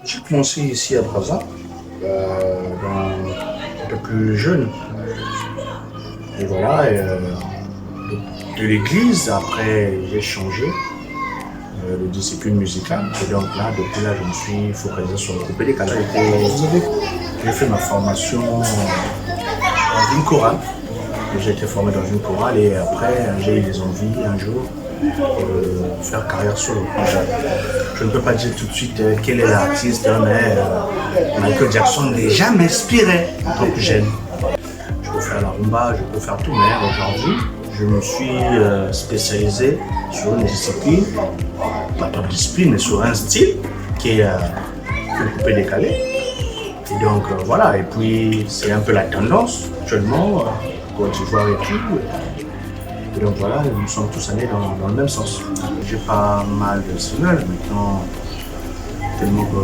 J'ai commencé ici à Brazza, depuis jeune. Et voilà, de l'église, après j'ai changé de discipline musicale. Et donc là, depuis là, je me suis focalisé sur le groupe Décalé. J'ai fait ma formation dans une chorale. J'ai été formé dans une chorale et après j'ai eu des envies un jour de faire carrière solo. Je ne peux pas dire tout de suite quel est l'artiste, mais Michael Jackson déjà m'inspirait en tant que jeune. Je peux faire la rumba, je peux faire tout, mais aujourd'hui, je me suis spécialisé sur une discipline, pas une discipline, mais sur un style qui est le coupé décalé. Et donc voilà, et puis c'est un peu la tendance actuellement, Côte d'Ivoire et tout. Et donc voilà, nous sommes tous allés dans le même sens. J'ai pas mal de singles maintenant, tellement que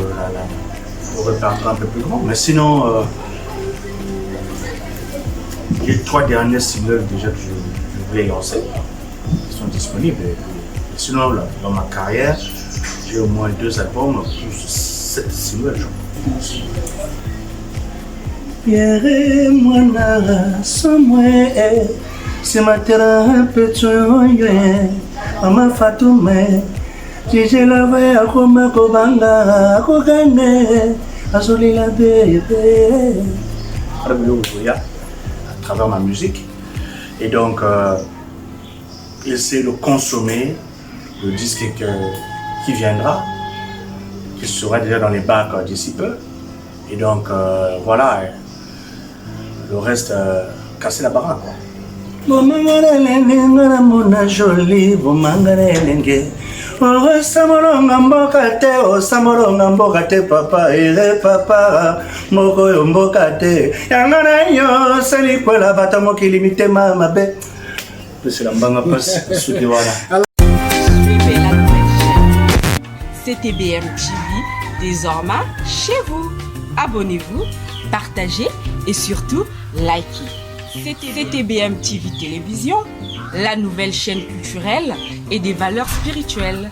le répertoire est un peu plus grand. Mais sinon, j'ai 3 derniers singles déjà que je voulais lancer, qui sont disponibles. Et sinon, là, dans ma carrière, j'ai au moins 2 albums, plus 7 singles, je pense. Pierre mwana somwe c'est ma terre un peu tsoye mama Fatoumé j'ai la voix à comme kobanga kokane azoli la bébé à travers ma musique et donc essayer de consommer le disque qui viendra, qui sera déjà dans les bacs d'ici peu et donc voilà. Le reste, casser la baraque. Mona jolie, Samolonga mboka te papa ere papa moko yo mboka te yanga na yo sali kwela bata mokili mitema mabe. C'est la mbanga passe suki wana. Suivez la nouvelle chaîne CTBM TV désormais chez vous. Abonnez-vous, partagez et surtout likez. CTBM TV Télévision, la nouvelle chaîne culturelle et des valeurs spirituelles.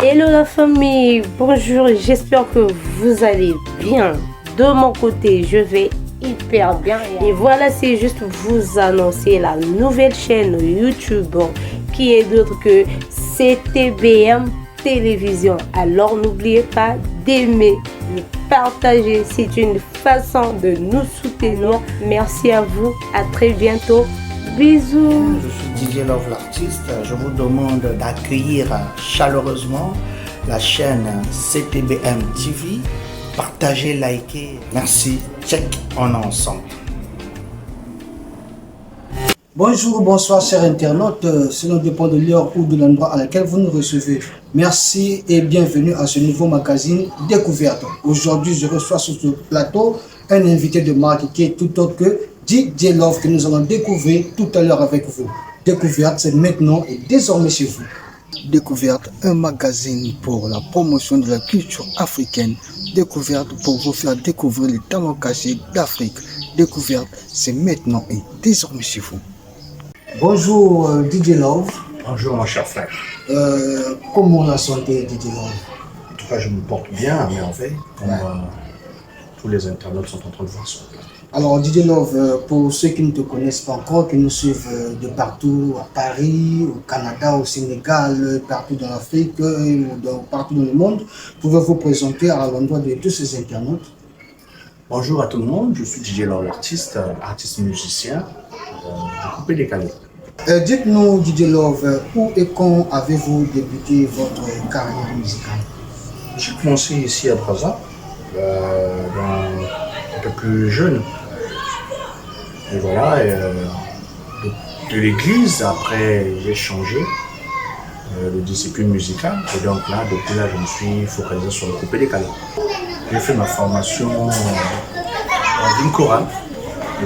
Hello la famille, bonjour, j'espère que vous allez bien. De mon côté, je vais hyper bien. Et voilà, c'est juste vous annoncer la nouvelle chaîne YouTube qui est d'autre que CTBM Télévision. Alors n'oubliez pas d'aimer, de partager, c'est une façon de nous soutenir. Merci à vous, à très bientôt. Bisous. Je suis DJ Love l'artiste. Je vous demande d'accueillir chaleureusement la chaîne CTBM TV. Partagez, likez. Merci. Check, on est ensemble. Bonjour, bonsoir chers internautes, cela dépend de l'heure ou de l'endroit à laquelle vous nous recevez. Merci et bienvenue à ce nouveau magazine Découverte. Aujourd'hui, je reçois sur ce plateau un invité de marque qui est tout autre que DJ Love que nous allons découvrir tout à l'heure avec vous. Découverte, c'est maintenant et désormais chez vous. Découverte, un magazine pour la promotion de la culture africaine. Découverte pour vous faire découvrir les talents cachés d'Afrique. Découverte, c'est maintenant et désormais chez vous. Bonjour DJ Love. Bonjour mon cher frère. Comment la santé DJ Love? En tout cas je me porte bien, mais en fait, comme tous les internautes sont en train de voir ça. Alors DJ Love, pour ceux qui ne te connaissent pas encore, qui nous suivent de partout, à Paris, au Canada, au Sénégal, partout dans l'Afrique, partout dans le monde, pouvez-vous présenter à l'endroit de tous ces internautes? Bonjour à tout le monde, je suis DJ Love l'artiste, artiste musicien, de coupé décalé. Dites-nous DJ Love, où et quand avez-vous débuté votre carrière musicale? J'ai commencé ici à Brazza, depuis jeune. Et voilà, de l'église, après j'ai changé de discipline musicale. Et donc là, depuis là, je me suis focalisé sur le coupé décalé. J'ai fait ma formation dans une chorale.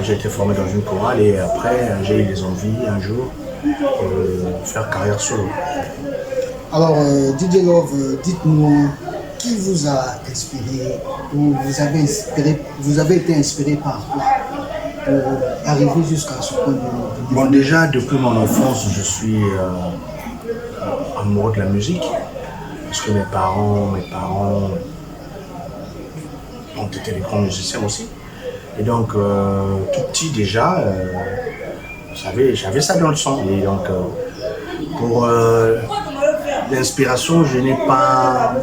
J'ai été formé dans une chorale et après j'ai eu des envies un jour de faire carrière solo. Alors DJ Love, dites-nous qui vous a inspiré ou vous avez été inspiré par quoi pour arriver jusqu'à ce point de... Bon, déjà depuis mon enfance, je suis amoureux de la musique parce que mes parents ont été des grands musiciens aussi. Et donc, tout petit déjà, j'avais ça dans le sang. Et donc, pour l'inspiration, je n'ai pas...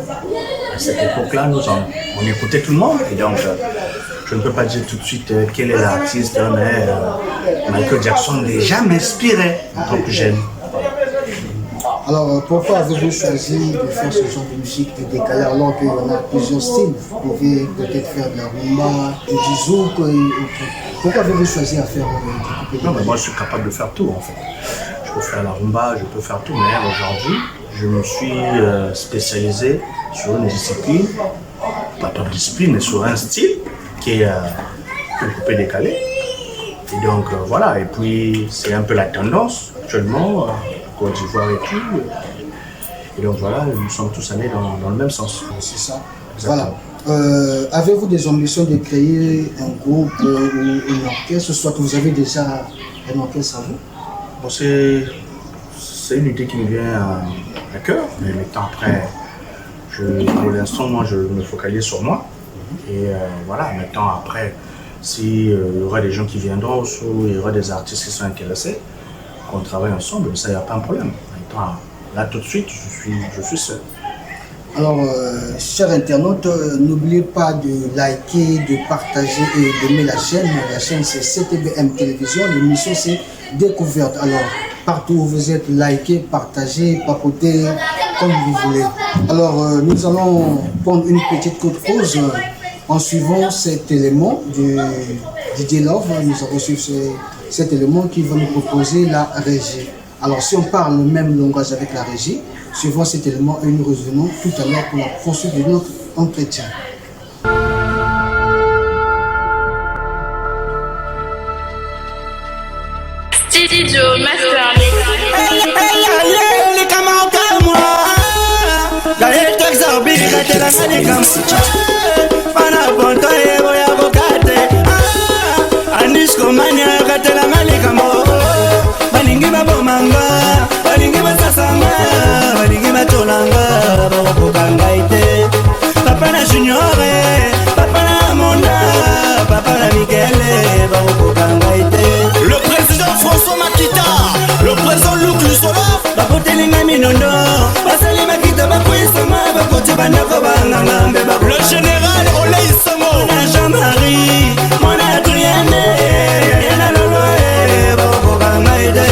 À cette époque-là, on écoutait tout le monde. Et donc, je ne peux pas dire tout de suite quel est l'artiste, mais Michael Jackson déjà m'inspirait en tant que jeune. Alors, pourquoi avez-vous choisi de faire ce genre de musique décalée alors qu'il y en a plusieurs styles? Vous pouvez peut-être faire de la rumba, du zouk et autres. Pourquoi avez-vous choisi à faire Non, mais moi, je suis capable de faire tout, en fait. Je peux faire la rumba, je peux faire tout, mais aujourd'hui, je me suis spécialisé sur une discipline, pas une discipline, mais sur un style qui est le coupé décalé. Et donc, voilà, et puis c'est un peu la tendance actuellement. Côte d'Ivoire et tout. Et donc voilà, nous sommes tous allés dans le même sens. C'est ça. Exactement. Voilà. Avez-vous des ambitions de créer un groupe ou une orchestre, soit que vous avez déjà un orchestre à vous? Bon, c'est une idée qui me vient à cœur, mais maintenant après, pour l'instant, moi je me focalise sur moi. Et voilà, maintenant après, s'il y aura des gens qui viendront ou il y aura des artistes qui sont intéressés, qu'on travaille ensemble, ça, il n'y a pas un problème. Là, tout de suite, je suis seul. Alors, chers internautes, n'oubliez pas de liker, de partager et d'aimer la chaîne. La chaîne, c'est CTBM Télévision. L'émission, c'est Découverte. Alors, partout où vous êtes, likez, partagez, papotez, comme vous voulez. Alors, nous allons prendre une petite courte pause en suivant cet élément du DJ Love. Nous avons suivi cet élément qui va nous proposer la régie. Alors si on parle le même langage avec la régie, suivant cet élément et nous revenons tout à l'heure pour la poursuite de notre entretien. Studio Master balingi babomanga balingi basasanga balingi batolanga bakokoka ngai te papa na juniore papa na monda papa na mikele bakokoka ngai te le président François Makita le président Luc Lusolo bakotelinga minondo basali makita bakwesama bakoti bandako bangangambe le général Olei Songo na Jean-Marie mon Adrienne yana lolo bakokoka ngai te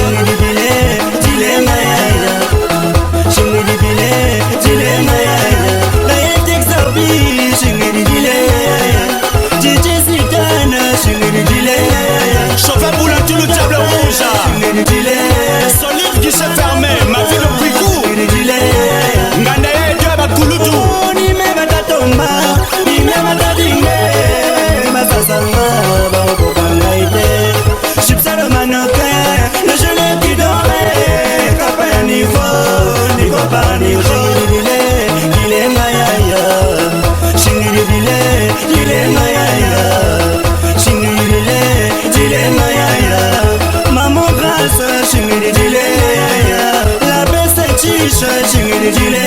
chauffeur boulot tout le diable rouge solide guichet fermé ma vie le plus court nganda ya dieu bakulutu ni me batatomba ni me batadinge basasanga bakokanga ite chipsalo manoke le jeune qui dormait kapa ya niveau niveau par niveau dilenga ya shingidile dilenga ya maman grâce shingidile la bête chiche shingidile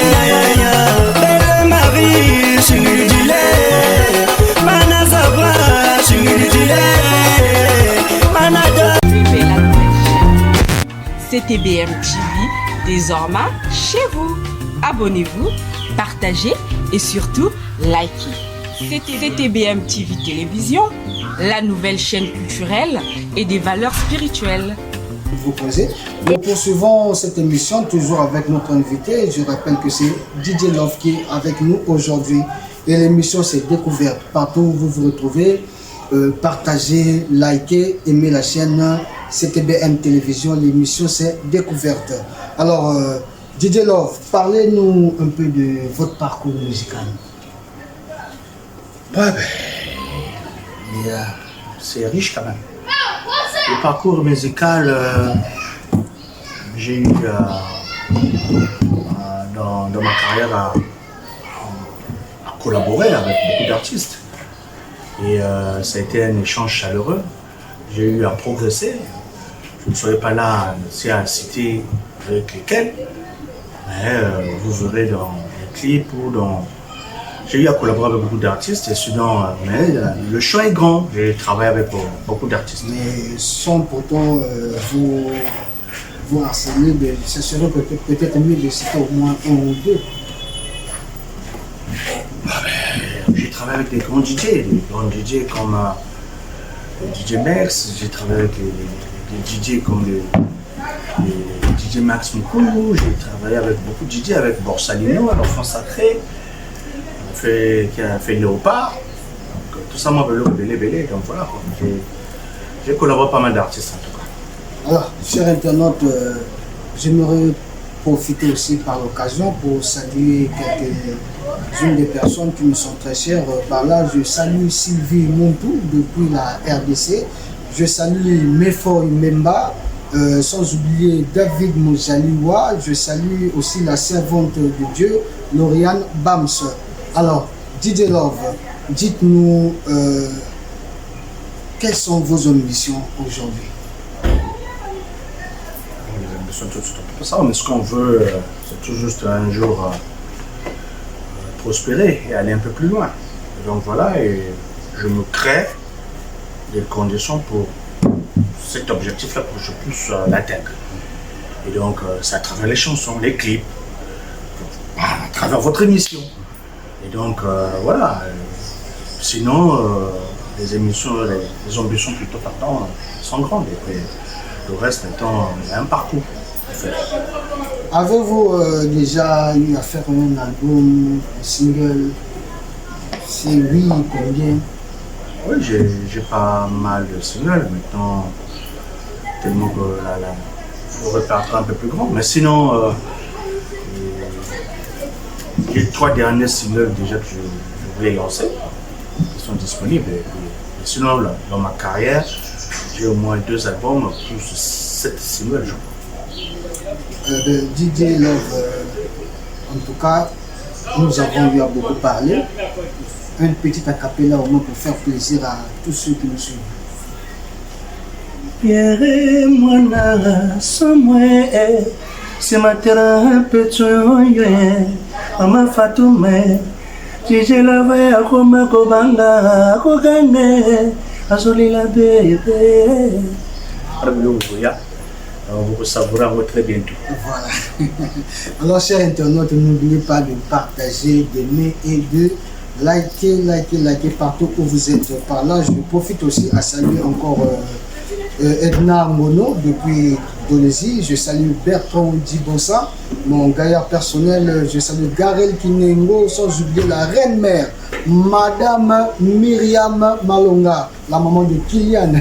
belle Marie shingidile manazabra shingidile manada. Suivez la nouvelle chaîne CTBM TV, désormais chez vous. Abonnez-vous, partagez et surtout likez. CTBM TV Télévision, la nouvelle chaîne culturelle et des valeurs spirituelles. Vous posez. Nous poursuivons cette émission toujours avec notre invité. Je rappelle que c'est DJ Love qui est avec nous aujourd'hui. Et l'émission c'est Découverte. Partout où vous vous retrouvez, partagez, likez, aimez la chaîne CTBM Télévision. L'émission c'est Découverte. Alors, DJ Love, parlez-nous un peu de votre parcours musical. Ouais, c'est riche quand même. Le parcours musical, j'ai eu dans ma carrière à collaborer avec beaucoup d'artistes. Et ça a été un échange chaleureux. J'ai eu à progresser. Je ne serai pas là à citer avec lesquels, mais vous verrez dans les clips ou dans J'ai eu à collaborer avec beaucoup d'artistes, et sinon, mais le champ est grand. J'ai travaillé avec beaucoup d'artistes. Mais sans pourtant vous enseigner, ce serait peut-être mieux de citer au moins un ou deux. J'ai travaillé avec des grands DJ comme DJ Max, j'ai travaillé avec des DJ comme les DJ Max Moukoulou, j'ai travaillé avec beaucoup de DJ, avec Borsalino, l'enfant sacré, qui a fait Léopard, donc, tout ça m'a belé, donc voilà, j'ai collaboré pas mal d'artistes en tout cas. Alors, chers internautes, j'aimerais profiter aussi par l'occasion pour saluer quelques-unes des personnes qui me sont très chères. Par là, je salue Sylvie Montou depuis la RDC. Je salue Mefoy Memba, sans oublier David Mojaliwa. Je salue aussi la servante de Dieu, Lauriane Bams. Alors, DJ Love, dites-nous quelles sont vos ambitions aujourd'hui? Mais ce qu'on veut, c'est tout juste un jour prospérer et aller un peu plus loin. Et donc voilà, et je me crée des conditions pour cet objectif-là, pour que je puisse l'atteindre. Et donc, c'est à travers les chansons, les clips, à travers votre émission. Et donc, voilà. Sinon, les émissions, les ambitions plutôt partant sont grandes. Et puis, le reste étant un parcours. Avez-vous déjà eu à faire un album, un single? Si oui, combien? Oui, j'ai pas mal de singles maintenant, tellement que le répertoire est un peu plus grand. Mais sinon, les 3 derniers singles déjà que je voulais lancer, qui sont disponibles. Et sinon, là, dans ma carrière, j'ai au moins 2 albums, plus 7 singles, je crois. DJ Love, en tout cas, nous avons eu à beaucoup parler. Un petit acapella au moins pour faire plaisir à tous ceux qui nous suivent. Pierre mwana somwe c'est ma terre un peu tsoye ama fatume DJ Love akoma kobanga akogane azolila bébé. Vous le saurez très bientôt. Voilà. Alors, chers internautes, n'oubliez pas de partager, d'aimer et de liker partout où vous êtes. Par là, je profite aussi à saluer encore Edna Mono depuis Indonésie. Je salue Bertrand Dibosa, mon gaillard personnel. Je salue Garel Kinengo, sans oublier la reine-mère, Madame Myriam Malonga, la maman de Kylian.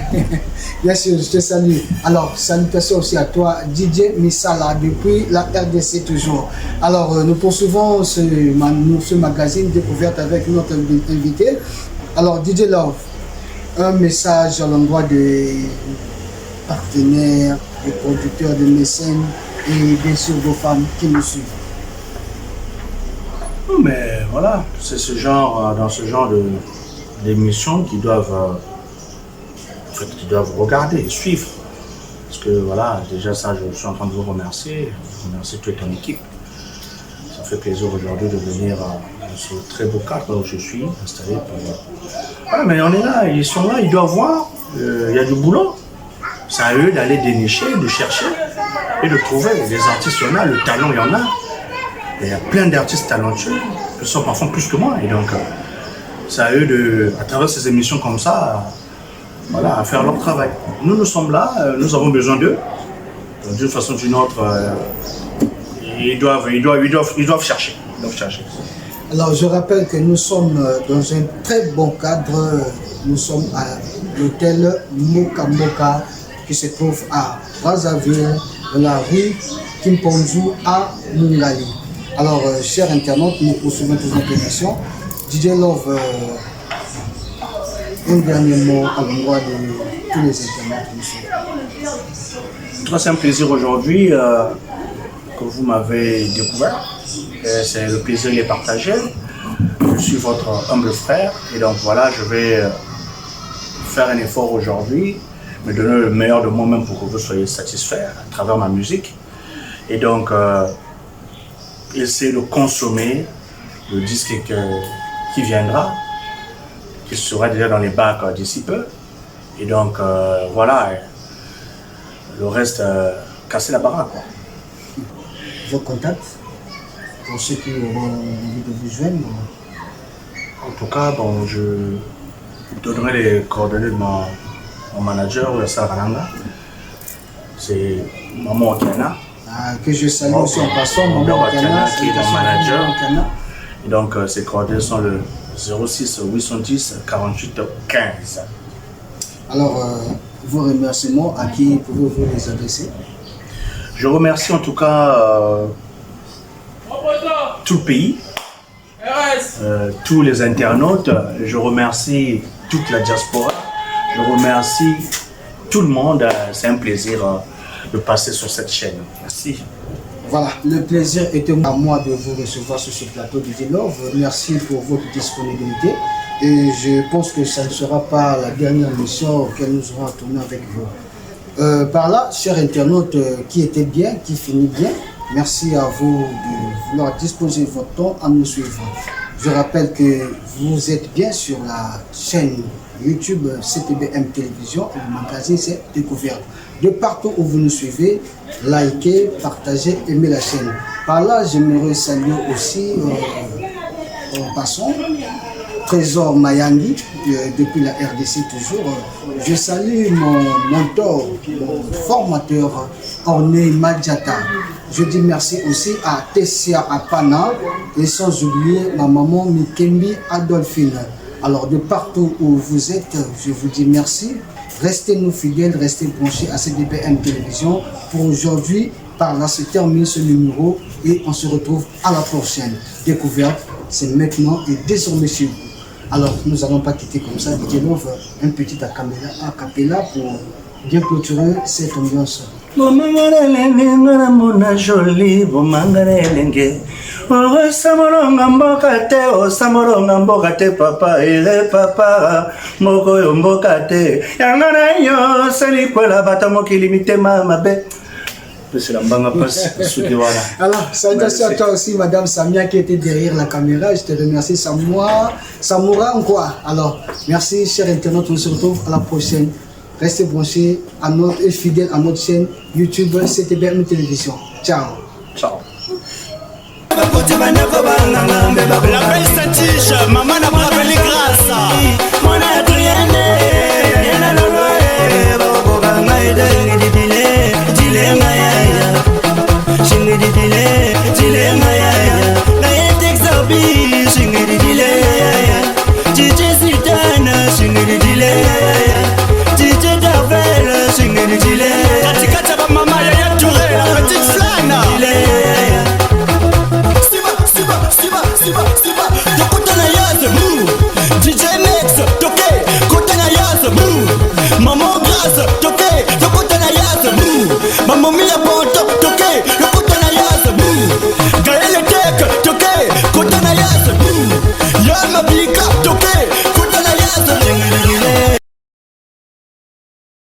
Bien sûr, je te salue. Alors, salutations aussi à toi, DJ Misala, depuis la RDC toujours. Alors, nous poursuivons ce magazine découverte avec notre invité. Alors, DJ Love, un message à l'endroit des partenaires, des producteurs, des mécènes et bien sûr vos femmes qui nous suivent. Mais voilà, c'est ce genre, dans ce genre d'émissions qui doivent regarder et suivre. Parce que voilà, déjà ça, je suis en train de vous remercier toute ton équipe. Ça fait plaisir aujourd'hui de venir dans ce très beau cadre où je suis installé. Voilà, mais on est là, ils sont là, ils doivent voir, il y a du boulot. C'est à eux d'aller dénicher, de chercher et de trouver. Les artistes, il y en a, le talent, il y en a. Il y a plein d'artistes talentueux qui sont parfois plus que moi. Et donc, c'est à eux, à travers ces émissions comme ça, voilà, à faire leur travail. Nous sommes là, nous avons besoin d'eux. D'une façon ou d'une autre, ils doivent chercher. Alors, je rappelle que nous sommes dans un très bon cadre. Nous sommes à l'hôtel Moka Moka qui se trouve à Brazzaville, dans la rue Kimponzu à Mungali. Alors, chers internautes, nous poursuivons toute notre émission. DJ Love, un dernier mot à l'endroit de tous les internautes. C'est un plaisir aujourd'hui que vous m'avez découvert. C'est le plaisir de les partager. Je suis votre humble frère et donc voilà, je vais faire un effort aujourd'hui, me donner le meilleur de moi-même pour que vous soyez satisfaits à travers ma musique. Et donc, essayer de consommer le disque qui viendra, qui sera déjà dans les bacs d'ici peu. Et donc, voilà, le reste, casser la baraque, quoi. Vos contacts, pour ceux qui auront envie de vous joindre. En tout cas, bon, je donnerai les coordonnées de mon manager, Sarananga. C'est Maman Okana. Que je salue aussi en passant, Maman Okana, qui est mon manager. Okana. Et donc, ses coordonnées sont le 06 810 48 15. Alors, vos remerciements, à qui pouvez-vous les adresser? Je remercie en tout cas tout le pays, tous les internautes. Je remercie toute la diaspora. Je remercie tout le monde. C'est un plaisir de passer sur cette chaîne. Merci. Voilà, le plaisir était à moi de vous recevoir sur ce plateau de Dilove. Merci pour votre disponibilité. Et je pense que ça ne sera pas la dernière mission auquel nous aurons à tourner avec vous. Par là, chers internautes, qui étaient bien, qui finit bien, merci à vous de vouloir disposer votre temps à nous suivre. Je rappelle que vous êtes bien sur la chaîne YouTube CTBM Télévision et le magazine c'est Découverte. De partout où vous nous suivez, likez, partagez, aimez la chaîne. Par là, j'aimerais saluer aussi, en passant, Trésor Mayandi, depuis la RDC toujours. Je salue mon mentor, mon formateur, Orné Madjata. Je dis merci aussi à Tessia Apana et sans oublier ma maman Mikembi Adolphine. Alors de partout où vous êtes, je vous dis merci. Restez nous fidèles, restez branchés à CTBM Télévision. Pour aujourd'hui, par là se termine ce numéro et on se retrouve à la prochaine. Découverte, c'est maintenant et désormais chez vous. Alors, nous n'allons pas quitter comme ça. DJ Love, un petit acapella pour bien clôturer cette ambiance. Samolonga mboka te papa ere papa moko yo mboka te yanga na yo sali kwela bata mokili mitema mabe. Alors, salutations à toi aussi, Madame Samia qui était derrière la caméra. Je te remercie, Samoura quoi. Alors, merci, chers internautes. On se retrouve à la prochaine. Restez branchés et fidèles à notre chaîne YouTube CTBM Télévision. Ciao. Ciao. La belle Satiche, maman n'a pas grâce.